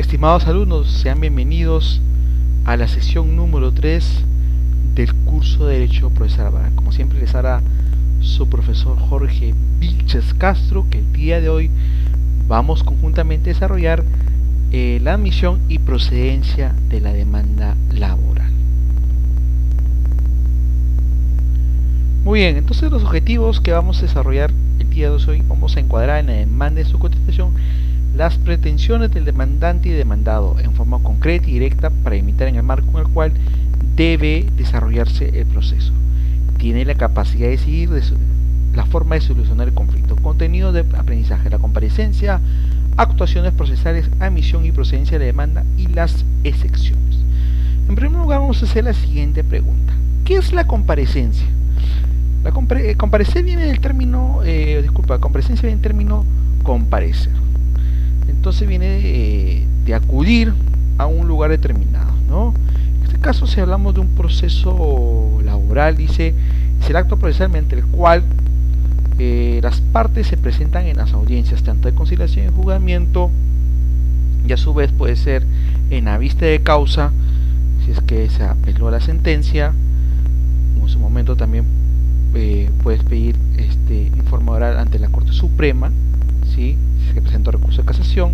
Estimados alumnos, sean bienvenidos a la sesión número 3 del curso de Derecho Procesal Laboral. Como siempre les hará su profesor Jorge Vilches Castro, que el día de hoy vamos conjuntamente a desarrollar la admisión y procedencia de la demanda laboral. Muy bien, entonces los objetivos que vamos a desarrollar el día de hoy, vamos a encuadrar en la demanda y su contestación las pretensiones del demandante y demandado en forma concreta y directa para imitar en el marco en el cual debe desarrollarse el proceso. Tiene la capacidad de decidir la forma de solucionar el conflicto, contenido de aprendizaje, la comparecencia, actuaciones procesales, admisión y procedencia de la demanda y las excepciones. En primer lugar vamos a hacer la siguiente pregunta: ¿qué es la comparecencia? Comparecer viene del término, comparecencia viene del término comparecer. Entonces viene de acudir a un lugar determinado, ¿no? En este caso, si hablamos de un proceso laboral, dice, es el acto procesal mediante el cual las partes se presentan en las audiencias, tanto de conciliación y juzgamiento, y a su vez puede ser en la vista de causa, si es que se apeló a la sentencia, o en su momento también puedes pedir informe oral ante la Corte Suprema, ¿sí? Si es que presentó recurso de casación,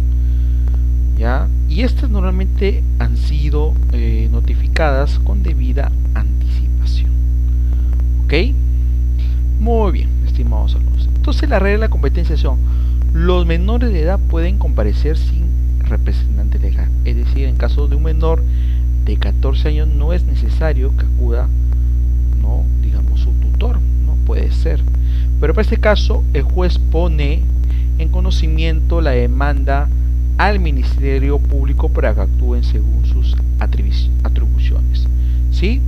¿ya? Y estas normalmente han sido notificadas con debida anticipación. ¿Ok? Muy bien, estimados alumnos. Entonces la regla de la competencia son: los menores de edad pueden comparecer sin representante legal. Es decir, en caso de un menor de 14 años no es necesario que acuda, no, digamos, su tutor, no puede ser. Pero para este caso el juez pone en conocimiento la demanda al Ministerio Público para que actúen según sus atribuciones, ¿sí?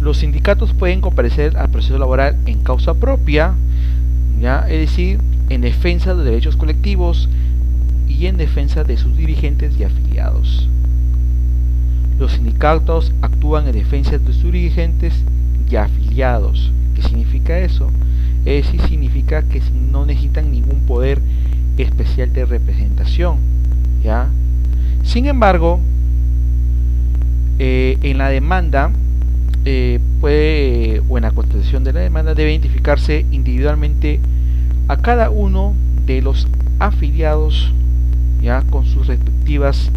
Los sindicatos pueden comparecer al proceso laboral en causa propia, ¿ya? Es decir, en defensa de derechos colectivos y en defensa de sus dirigentes y afiliados. Los sindicatos actúan en defensa de sus dirigentes y afiliados. ¿Qué significa eso? Es decir, significa que no necesitan ningún poder especial de representación, ¿ya? Sin embargo, en la demanda o en la contestación de la demanda debe identificarse individualmente a cada uno de los afiliados, ¿ya? Con sus respectivas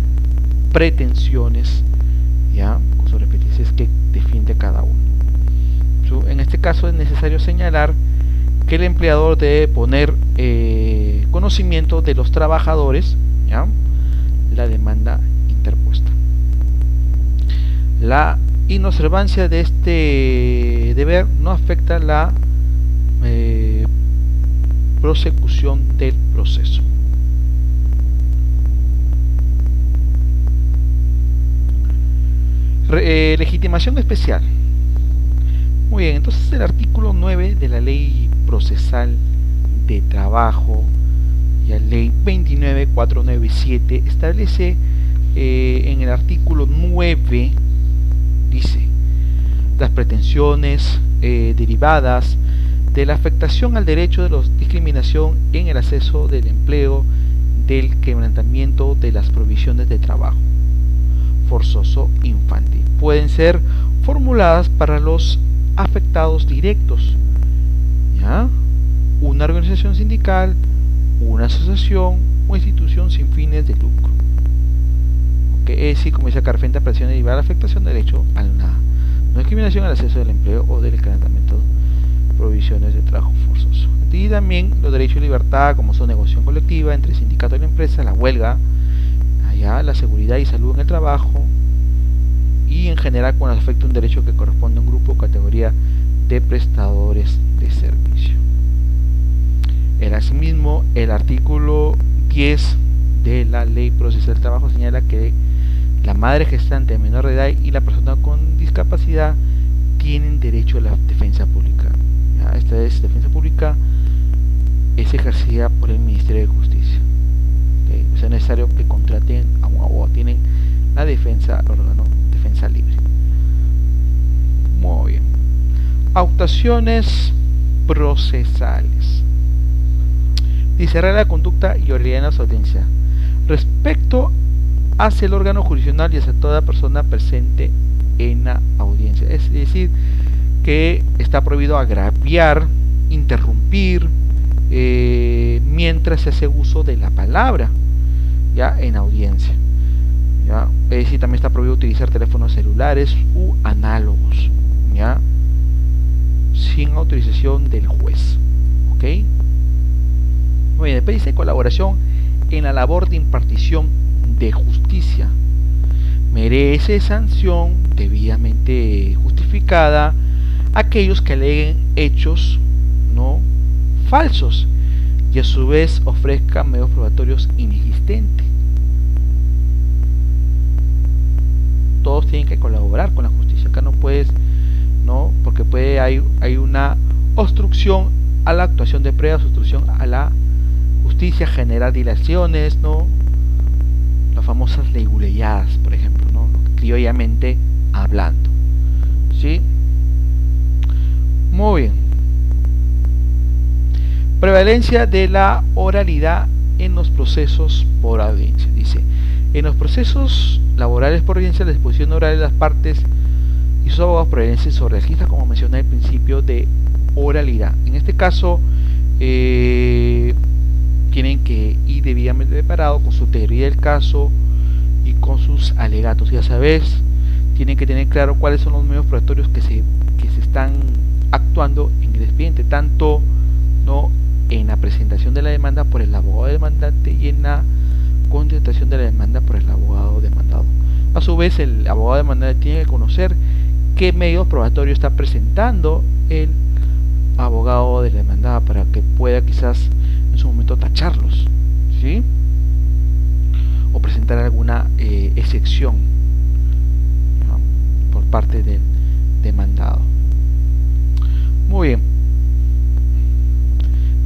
pretensiones, ¿ya? Con sus respectivas que defiende cada uno. En este caso es necesario señalar que el empleador debe poner conocimiento de los trabajadores, ¿ya? La demanda interpuesta. La inobservancia de este deber no afecta la prosecución del proceso. Legitimación especial. Muy bien, entonces el artículo 9 de la Ley Procesal de Trabajo y la Ley 29497 establece en el artículo 9, dice: las pretensiones derivadas de la afectación al derecho de la discriminación en el acceso del empleo, del quebrantamiento de las provisiones de trabajo forzoso infantil pueden ser formuladas para los afectados directos, ¿ya? Una organización sindical, una asociación o institución sin fines de lucro. Es decir, como dice acá, frente a presión derivada de la afectación del derecho a la no discriminación al acceso del empleo o del quebrantamiento de provisiones de trabajo forzoso. Y también los derechos de libertad, como son negociación colectiva entre el sindicato y la empresa, la huelga, allá, la seguridad y salud en el trabajo, y en general cuando afecta un derecho que corresponde a un grupo o categoría de prestadores de servicio. Asimismo, el artículo 10 de la Ley Procesal del Trabajo señala que la madre gestante de menor de edad y la persona con discapacidad tienen derecho a la defensa pública. ¿Ya? Esta defensa pública es ejercida por el Ministerio de Justicia. ¿Okay? O sea, es necesario que contraten a un abogado. Tienen la defensa, el órgano defensa libre. Muy bien. Actuaciones procesales. Dice: regla de conducta y oralidad en las audiencias. Respecto hacia el órgano jurisdiccional y hacia toda persona presente en la audiencia. Es decir, que está prohibido agraviar, interrumpir, mientras se hace uso de la palabra, ya, en audiencia, ya. Es decir, también está prohibido utilizar teléfonos celulares u análogos, ya, sin autorización del juez. ¿Ok? Muy bien, después dice colaboración en la labor de impartición de justicia. Merece sanción debidamente justificada aquellos que aleguen hechos no falsos y a su vez ofrezcan medios probatorios inexistentes. Todos tienen que colaborar con la justicia. Acá no puedes, no, porque hay una obstrucción a la actuación de pruebas, obstrucción a la justicia, generar dilaciones, no, las famosas leguleyadas, por ejemplo, no, criollamente hablando, ¿sí? Muy bien. Prevalencia de la oralidad en los procesos por audiencia. Dice, en los procesos laborales por audiencia, la disposición oral de las partes y sus abogados prevalecen sobre el registro, como mencioné, el principio de oralidad. En este caso, tienen que ir debidamente preparados con su teoría del caso y con sus alegatos. Ya sabes, tienen que tener claro cuáles son los medios probatorios que se están actuando en el expediente, tanto no en la presentación de la demanda por el abogado demandante y en la contestación de la demanda por el abogado demandado. A su vez, el abogado demandante tiene que conocer qué medios probatorios está presentando el abogado de la demandada para que pueda quizás en su momento tacharlos, ¿sí? O presentar alguna excepción, ¿no?, por parte del demandado. Muy bien.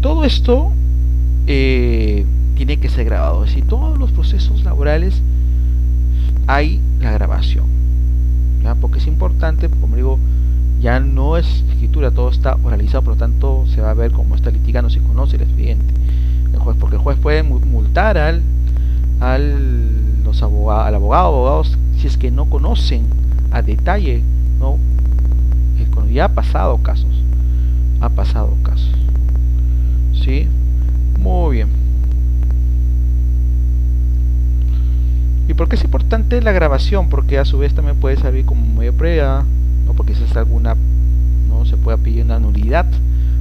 Todo esto tiene que ser grabado. Es decir, todos los procesos laborales hay la grabación, ¿ya? Porque es importante, como digo, ya no es escritura, todo está oralizado, por lo tanto se va a ver cómo está litigando, si conoce el expediente. El juez, porque el juez puede multar al abogados si es que no conocen a detalle, ¿no? Ya ha pasado casos, ¿sí? Muy bien. ¿Y por qué es importante la grabación? Porque a su vez también puede servir como medio de prueba, ¿no? Porque quizás alguna, no se pueda pedir una nulidad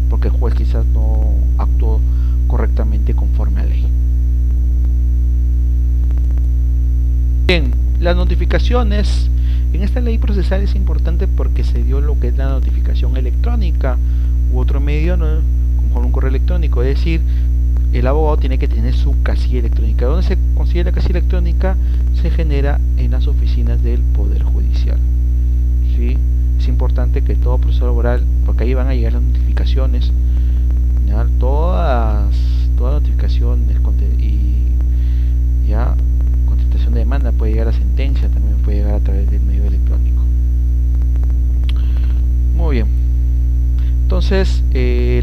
porque el juez quizás no actuó correctamente conforme a ley. Bien, las notificaciones en esta ley procesal es importante porque se dio lo que es la notificación electrónica u otro medio, ¿no?, con un correo electrónico. Es decir, el abogado tiene que tener su casilla electrónica. ¿Dónde se consigue la casilla electrónica? Se genera en las oficinas del Poder Judicial, ¿sí? Es importante que todo proceso laboral, porque ahí van a llegar las notificaciones, ¿ya? Todas notificaciones y ya contestación de demanda, puede llegar a sentencia, también puede llegar a través del medio electrónico. Muy bien. Entonces,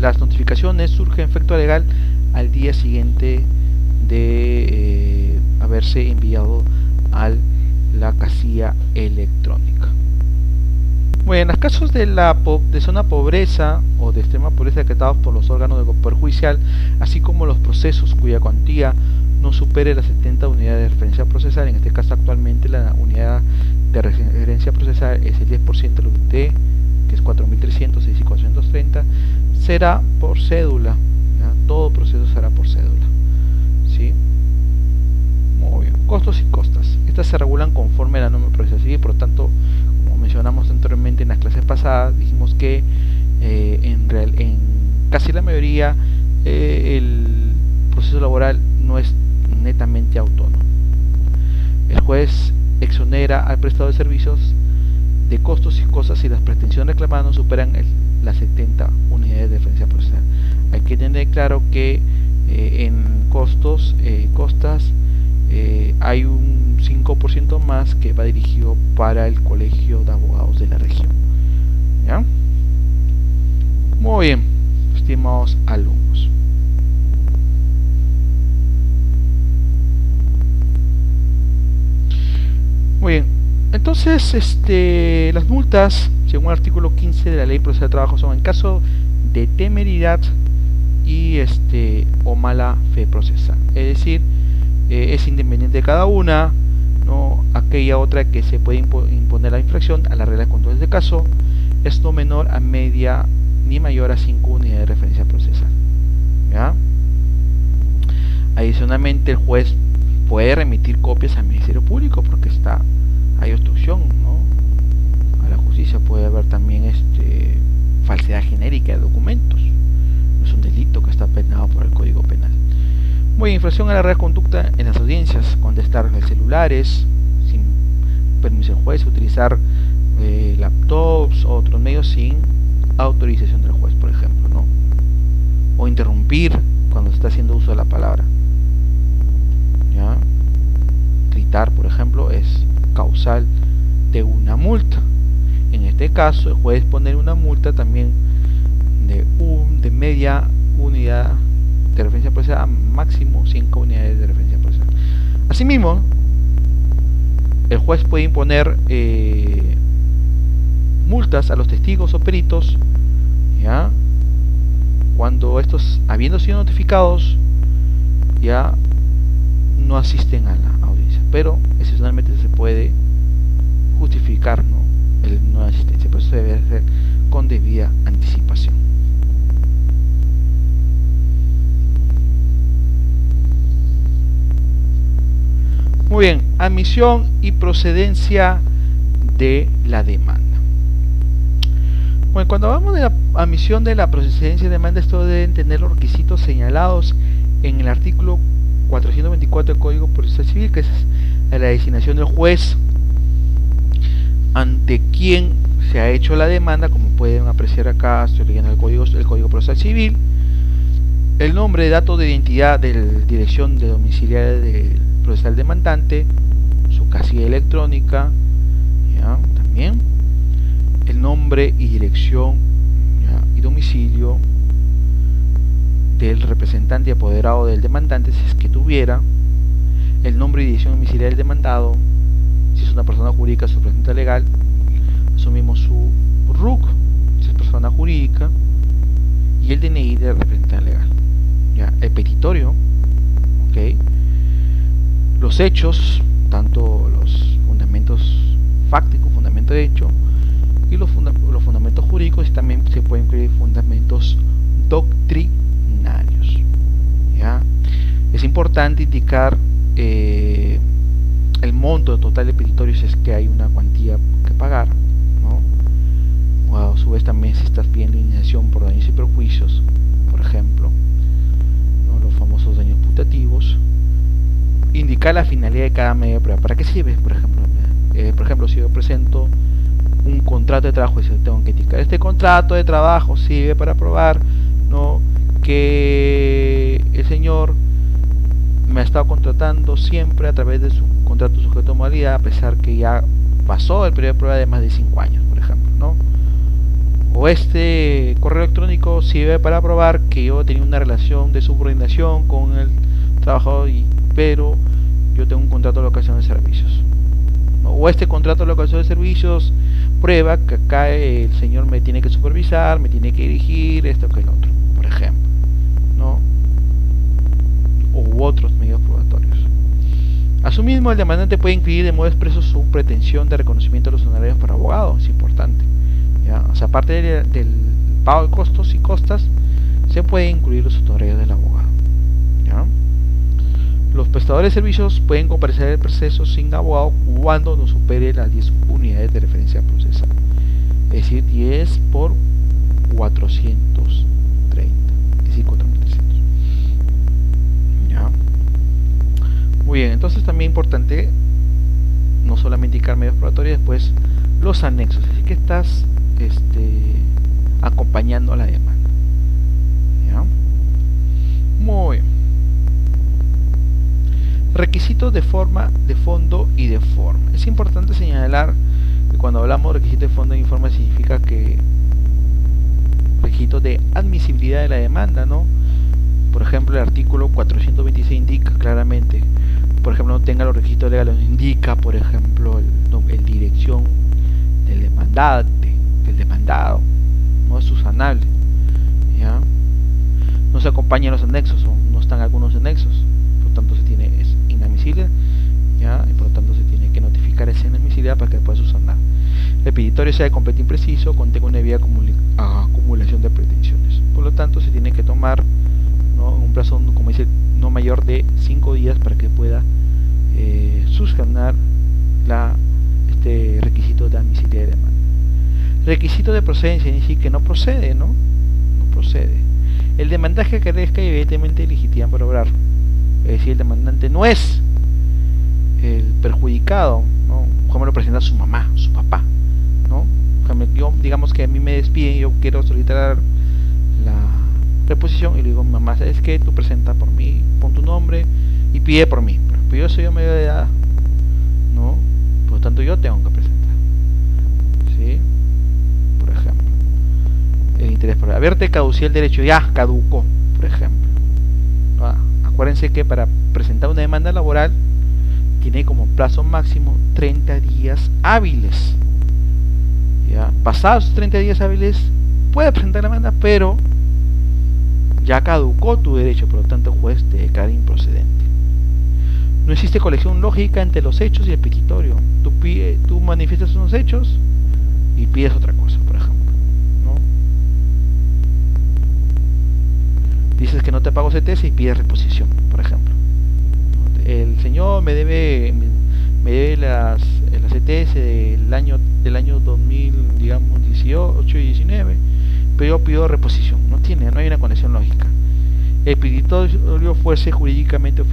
las notificaciones surgen efecto legal al día siguiente de haberse enviado a la casilla electrónica. Bueno, en los casos de zona pobreza o de extrema pobreza decretados por los órganos del Poder Judicial, así como los procesos cuya cuantía no supere las 70 unidades de referencia procesal, en este caso actualmente la unidad de referencia procesal es el 10% del UT, que es 4.300, y 430, será por cédula, ¿ya? Todo proceso será por cédula, ¿sí? Muy bien. Costos y costas. Estas se regulan conforme a la norma procesal civil, por lo tanto, como mencionamos anteriormente en las clases pasadas, dijimos que en casi la mayoría el proceso laboral no es netamente autónomo. El juez exonera al prestador de servicios de costos y costas si las pretensiones reclamadas no superan las 70 unidades de referencia procesal. Hay que tener claro que en costas hay un 5% más que va dirigido para el Colegio de Abogados de la región, ¿ya? Muy bien, estimados alumnos. Entonces, las multas, según el artículo 15 de la Ley Procesal de Trabajo, son en caso de temeridad y o mala fe procesal. Es decir, es independiente de cada una, ¿no? Aquella otra que se puede imponer la infracción a la regla de control de caso es no menor a media ni mayor a 5 unidades de referencia procesal. ¿Ya? Adicionalmente, el juez puede remitir copias al Ministerio Público porque hay obstrucción, ¿no? A la justicia. Puede haber también falsedad genérica de documentos. No es un delito que está penado por el Código Penal. Muy infracción a la regla de conducta en las audiencias: contestar celulares sin permiso del juez, utilizar laptops o otros medios sin autorización del juez, por ejemplo, ¿no? O interrumpir cuando se está haciendo uso de la palabra. ¿Ya? Gritar, por ejemplo, es causal de una multa. En este caso, el juez pone una multa también de media unidad de referencia procesal a máximo 5 unidades de referencia procesal. Asimismo, el juez puede imponer multas a los testigos o peritos, ¿ya? Cuando estos, habiendo sido notificados, ya no asisten a la audiencia, pero excepcionalmente se puede justificar, ¿no?, el no asistencia, pero eso debe hacer con debida anticipación. Muy bien, admisión y procedencia de la demanda. Bueno, cuando hablamos de la admisión de la procedencia de demanda, esto deben tener los requisitos señalados en el artículo 424 del Código Procesal Civil, que es la designación del juez ante quien se ha hecho la demanda. Como pueden apreciar acá, estoy leyendo el Código Procesal Civil, el nombre, datos de identidad de dirección de domiciliaria del procesal demandante, su casilla electrónica, ¿ya? También el nombre y dirección, ¿ya?, y domicilio del representante y apoderado del demandante, si es que tuviera, el nombre y dirección domiciliaria del demandado, si es una persona jurídica, su representante legal, asumimos su RUC, si es persona jurídica, y el DNI del representante legal, ¿ya? El petitorio, ¿ok? Los hechos, tanto los fundamentos fácticos, fundamento de hecho, y los fundamentos jurídicos, y también se pueden incluir fundamentos doctrinarios, ¿ya? Es importante indicar el monto total de petitorio si es que hay una cuantía que pagar, ¿no? O a su vez también si estás pidiendo indemnización por daños y perjuicios, por ejemplo, ¿no?, los famosos daños putativos. Indicar la finalidad de cada medio de prueba. ¿Para qué sirve? Por ejemplo, si yo presento un contrato de trabajo, y tengo que indicar: este contrato de trabajo sirve para probar, ¿no?, que el señor me ha estado contratando siempre a través de su contrato sujeto a modalidad, a pesar que ya pasó el periodo de prueba de más de 5 años, por ejemplo, ¿no? O este correo electrónico sirve para probar que yo tenía una relación de subordinación con el trabajador, pero yo tengo un contrato de locación de servicios, ¿no? O este contrato de locación de servicios prueba que acá el señor me tiene que supervisar, me tiene que dirigir, esto que el otro, por ejemplo, ¿no? U otros medios probatorios. Asimismo, el demandante puede incluir de modo expreso su pretensión de reconocimiento de los honorarios para abogados. Es importante, ¿ya? O sea, aparte del pago de costos y costas, se puede incluir los honorarios del abogado, ¿ya? Los prestadores de servicios pueden comparecer en el proceso sin abogado cuando no supere las 10 unidades de referencia procesal, es decir, 10 por 430, es decir, 4300. ¿Ya? Muy bien, entonces también importante no solamente indicar medios probatorios, después los anexos, así que estás acompañando a la demanda. ¿Ya? Muy bien. Requisitos de forma, de fondo y de forma. Es importante señalar que cuando hablamos de requisitos de fondo y forma significa que requisitos de admisibilidad de la demanda, ¿no? Por ejemplo, el artículo 426 indica claramente, por ejemplo, no tenga los requisitos legales, indica, por ejemplo, el dirección del demandante, del demandado, no es subsanable, ¿ya? No se acompañan los anexos o no están algunos anexos, por lo tanto es inadmisible, ¿ya? Y por lo tanto se tiene que notificar esa inadmisibilidad para que pueda subsanar. El petitorio sea de completo impreciso, contenga una debida acumulación de pretensiones. Por lo tanto, se tiene que tomar, ¿no?, un plazo, como dice, no mayor de 5 días para que pueda subsanar este requisito de admisibilidad de demanda. Requisito de procedencia, es decir, que no procede, ¿no? No procede. El demandaje que carezca evidentemente legítima para obrar. Es decir, el demandante no es el perjudicado, ¿no? Por ejemplo, lo presenta su mamá, su papá, ¿no? Yo, digamos que a mí me despiden y yo quiero solicitar la reposición y le digo a mi mamá, ¿sabes qué? Tú presenta por mí, pon tu nombre y pide por mí. Pero yo soy mayor de edad, ¿no? Por lo tanto yo tengo que presentar, ¿sí? Por ejemplo, el interés por haberte caducido el derecho, ya caducó, por ejemplo. Acuérdense que para presentar una demanda laboral tiene como plazo máximo 30 días hábiles. ¿Ya? Pasados 30 días hábiles puede presentar la demanda, pero ya caducó tu derecho, por lo tanto el juez te declara improcedente. No existe conexión lógica entre los hechos y el petitorio. Tú manifiestas unos hechos y pides otra cosa, por ejemplo, ¿no? Dices que no te pago CTS y pides reposición, por ejemplo. El señor me debe las CTS del año 2000, digamos 18 y 19, pero yo pido reposición. No hay una conexión lógica. El petitorio fuese jurídicamente o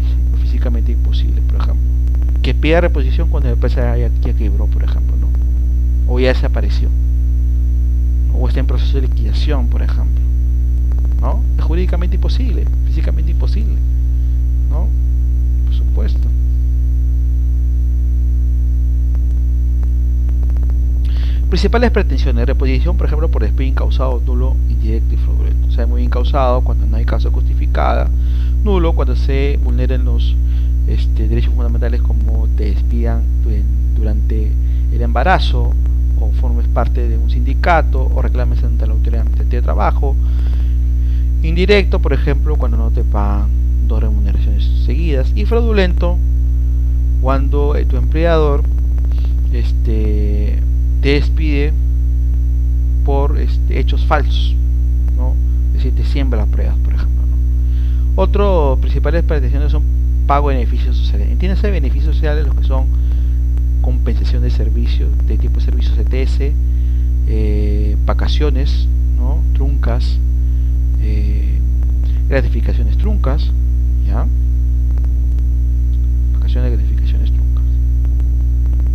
físicamente imposible, por ejemplo. Que pida reposición cuando la empresa ya quebró, por ejemplo, ¿no? O ya desapareció, o está en proceso de liquidación, por ejemplo, ¿no? Es jurídicamente imposible, físicamente imposible, ¿no? Por supuesto. Principales pretensiones: reposición, por ejemplo, por despido incausado, nulo, indirecto y fraudulento. O sea, muy incausado cuando no hay causa justificada, nulo cuando se vulneren los derechos fundamentales, como te despidan durante el embarazo, o formes parte de un sindicato, o reclames ante la autoridad administrativa de trabajo. Indirecto, por ejemplo, cuando no te pagan 2 remuneraciones seguidas. Y fraudulento, cuando tu empleador te despide por hechos falsos, ¿no? Es decir, te siembra las pruebas, por ejemplo, ¿no? Otros principales pretensiones son pago de beneficios sociales. Entiéndase beneficios sociales los que son compensación de servicios, de tipo de servicios CTS, vacaciones, ¿no?, truncas, gratificaciones truncas, ¿ya? Vacaciones, gratificaciones truncas.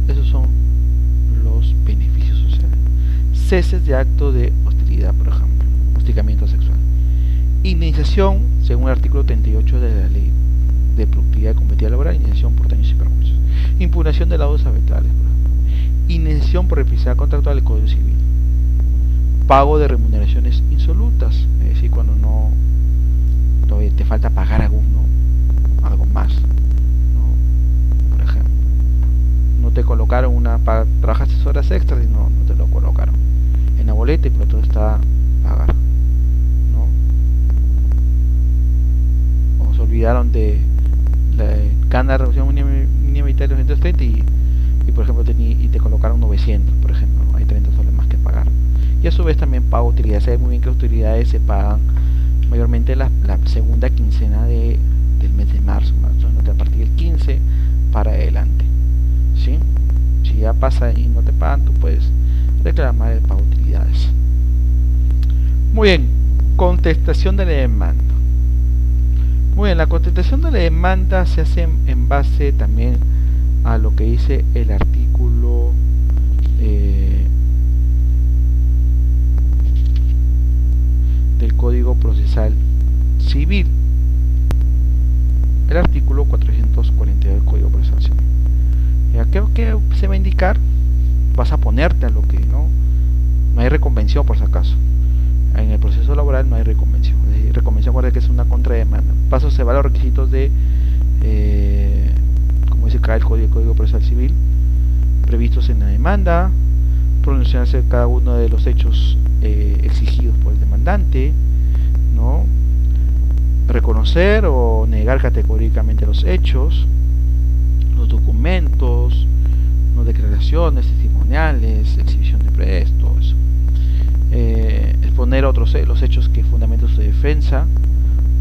Esos son los beneficios sociales. Ceses de acto de hostilidad, por ejemplo, hostigamiento sexual. Indemnización, según el artículo 38 de la ley de productividad y competitividad laboral, indemnización por daños y perjuicios. Impugnación de laudos arbitrales, por ejemplo. Indemnización por represalia contractual del Código Civil. Pago de remuneraciones insolutas, es decir, cuando no todavía te falta pagar algo más, ¿no? Por ejemplo, no te colocaron trabajaste horas extras y no te lo colocaron en la boleta y por otro está pagar, ¿no? O se olvidaron de ganar reducción mínima vital de 230 y por ejemplo te colocaron 900, por ejemplo, ¿no? Hay 30 soles más que pagar. Y a su vez también pago utilidades. Se ve muy bien que las utilidades se pagan mayormente la segunda quincena del mes de marzo, a partir del 15 para adelante, ¿sí? Si ya pasa y no te pagan, tú puedes reclamar el pago de utilidades. Muy bien, contestación de la demanda. Muy bien, la contestación de la demanda se hace en base también a lo que dice el artículo del Código Procesal Civil, el artículo 442 del Código Procesal Civil. Ya, ¿qué se va a indicar? Vas a ponerte a lo que no hay reconvención, por si acaso. en el proceso laboral no hay reconvención. Es decir, reconvención, recuerda que es una contrademanda. Paso se va a los requisitos de, como dice acá el Código Procesal Civil, previstos en la demanda, pronunciarse cada uno de los hechos exigidos por el demandante, ¿no? Reconocer o negar categóricamente los hechos, los documentos, ¿no? Declaraciones testimoniales, exhibición de pruebas, todo eso. Exponer otros los hechos que fundamentan su defensa.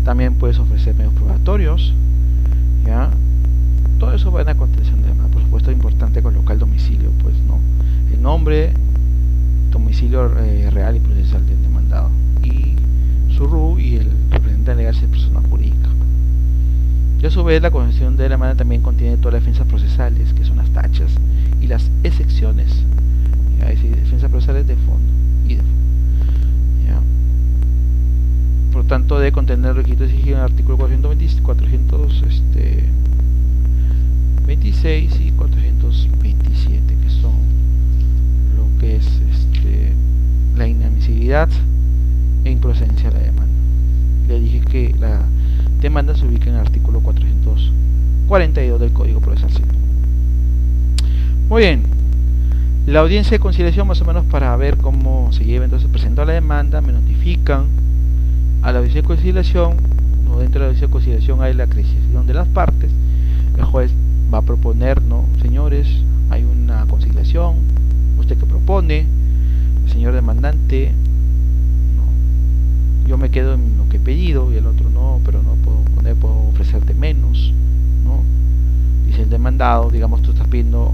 También puedes ofrecer medios probatorios, ¿ya? Todo eso va en la contención de demanda. Por supuesto es importante colocar el domicilio, pues, ¿no? El nombre, domicilio real y procesal del demandado, y su RU y el representante legal si es persona jurídica. Y a su vez la convención de demanda también contiene todas las defensas procesales, que son las tachas y las excepciones, ¿ya? Es decir, defensas procesales de fondo y de fondo, ¿ya? Por lo tanto debe contener requisitos exigidos en el artículo 426 y 427, que son lo que es la inadmisibilidad e improcedencia de la demanda. Le dije que la demanda se ubica en el artículo 442 del Código Procesal Civil. Muy bien, la audiencia de conciliación, más o menos para ver cómo se lleva. Entonces presento la demanda, me notifican a la audiencia de conciliación, ¿no? Dentro de la audiencia de conciliación hay la acreditación de las partes. El juez va a proponer, ¿no? Señores, hay una conciliación, usted que propone, el señor demandante, ¿no? Yo me quedo en lo que he pedido, y el otro no, pero no puedo poner, puedo ofrecerte menos, ¿no? Dice el demandado, digamos, tú estás pidiendo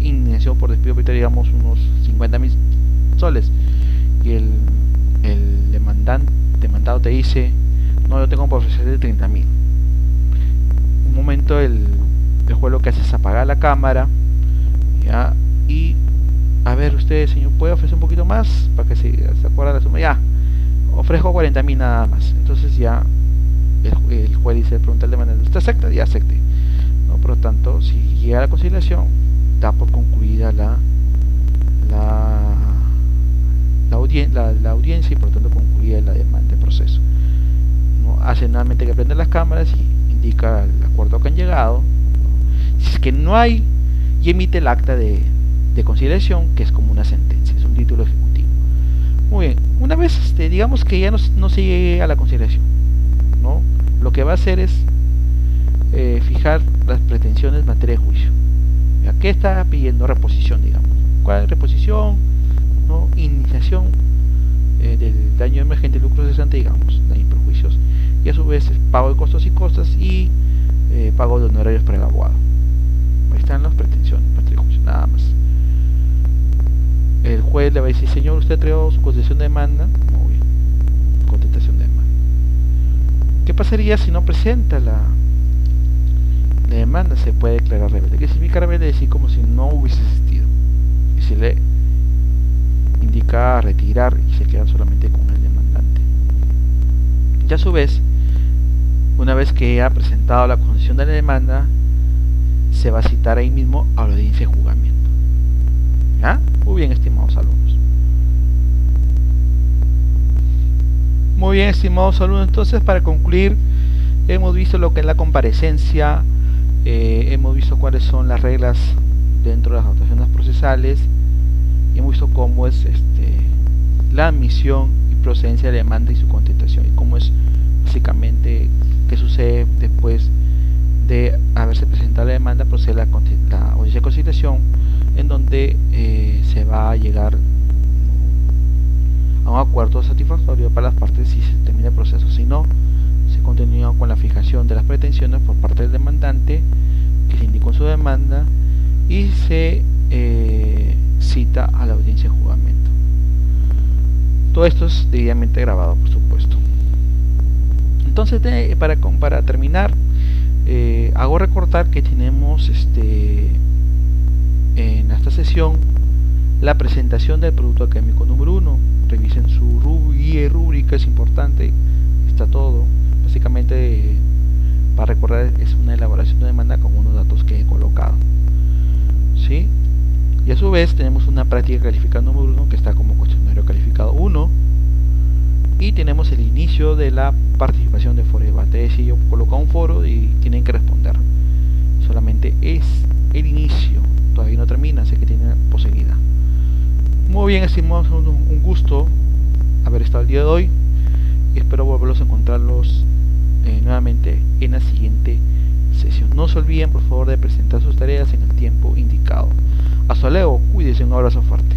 indemnización por despido arbitrario, digamos unos 50.000 soles, y el demandado te dice, no, yo tengo para ofrecerte 30.000. Un momento el juez lo que hace es apagar la cámara, ¿ya? Y a ver, usted, señor, ¿puede ofrecer un poquito más para que se acuerde la suma? Ya, ofrezco 40.000 nada más. Entonces ya el juez dice, pregunta al demandante, ¿usted acepta? Ya acepte, ¿no? Por lo tanto, si llega a la conciliación, da por concluida la audiencia, y por lo tanto concluida la demanda de proceso, ¿no? Hace nuevamente que prende las cámaras y indica el acuerdo que han llegado, ¿no? Si es que no hay, y emite el acta de conciliación, que es como una sentencia, es un título ejecutivo. Muy bien, una vez digamos que ya no se llegue a la conciliación, ¿no? Lo que va a hacer es fijar las pretensiones en materia de juicio. ¿Qué está pidiendo? Reposición, digamos. ¿Cuál es reposición? ¿No? Indemnización del daño emergente, lucro cesante, digamos, daños y perjuicios, y a su vez pago de costos y costas y pago de honorarios para el abogado. Ahí están las pretensiones en materia de juicio, nada más. El juez le va a decir, señor, usted trajo su contestación de demanda. Muy bien, contestación de demanda. ¿Qué pasaría si no presenta la demanda? Se puede declarar rebelde. ¿Qué significa rebelde? Decir como si no hubiese existido, y se le indica retirar y se quedan solamente con el demandante. Y a su vez, una vez que ha presentado la concesión de la demanda, se va a citar ahí mismo a la audiencia de juzgamiento. ¿Ya? Muy bien, estimados alumnos. Muy bien, estimados alumnos. Entonces, para concluir, hemos visto lo que es la comparecencia, hemos visto cuáles son las reglas dentro de las anotaciones procesales, y hemos visto cómo es la admisión y procedencia de la demanda y su contestación, y cómo es básicamente qué sucede después de haberse presentado la demanda, procede la audiencia de conciliación, en donde se va a llegar a un acuerdo satisfactorio para las partes si se termina el proceso. Si no, se continúa con la fijación de las pretensiones por parte del demandante, que se indicó en su demanda, y se cita a la audiencia de juzgamiento. Todo esto es debidamente grabado, por supuesto. Entonces, para terminar, hago recordar que tenemos en esta sesión la presentación del producto académico número 1. Revisen su guía y rúbrica, es importante, está todo. Básicamente, para recordar, es una elaboración de demanda con unos datos que he colocado, ¿sí? Y a su vez tenemos una práctica calificada número 1, que está como cuestionario calificado 1, y tenemos el inicio de la participación de foro de debate. Es decir, yo coloco un foro y tienen que responder. Solamente es el inicio, todavía no termina, así que tiene posibilidad. Muy bien, estimados, un gusto haber estado el día de hoy y espero volverlos a encontrarlos nuevamente en la siguiente sesión. No se olviden, por favor, de presentar sus tareas en el tiempo indicado. Hasta luego, cuídense, un abrazo fuerte.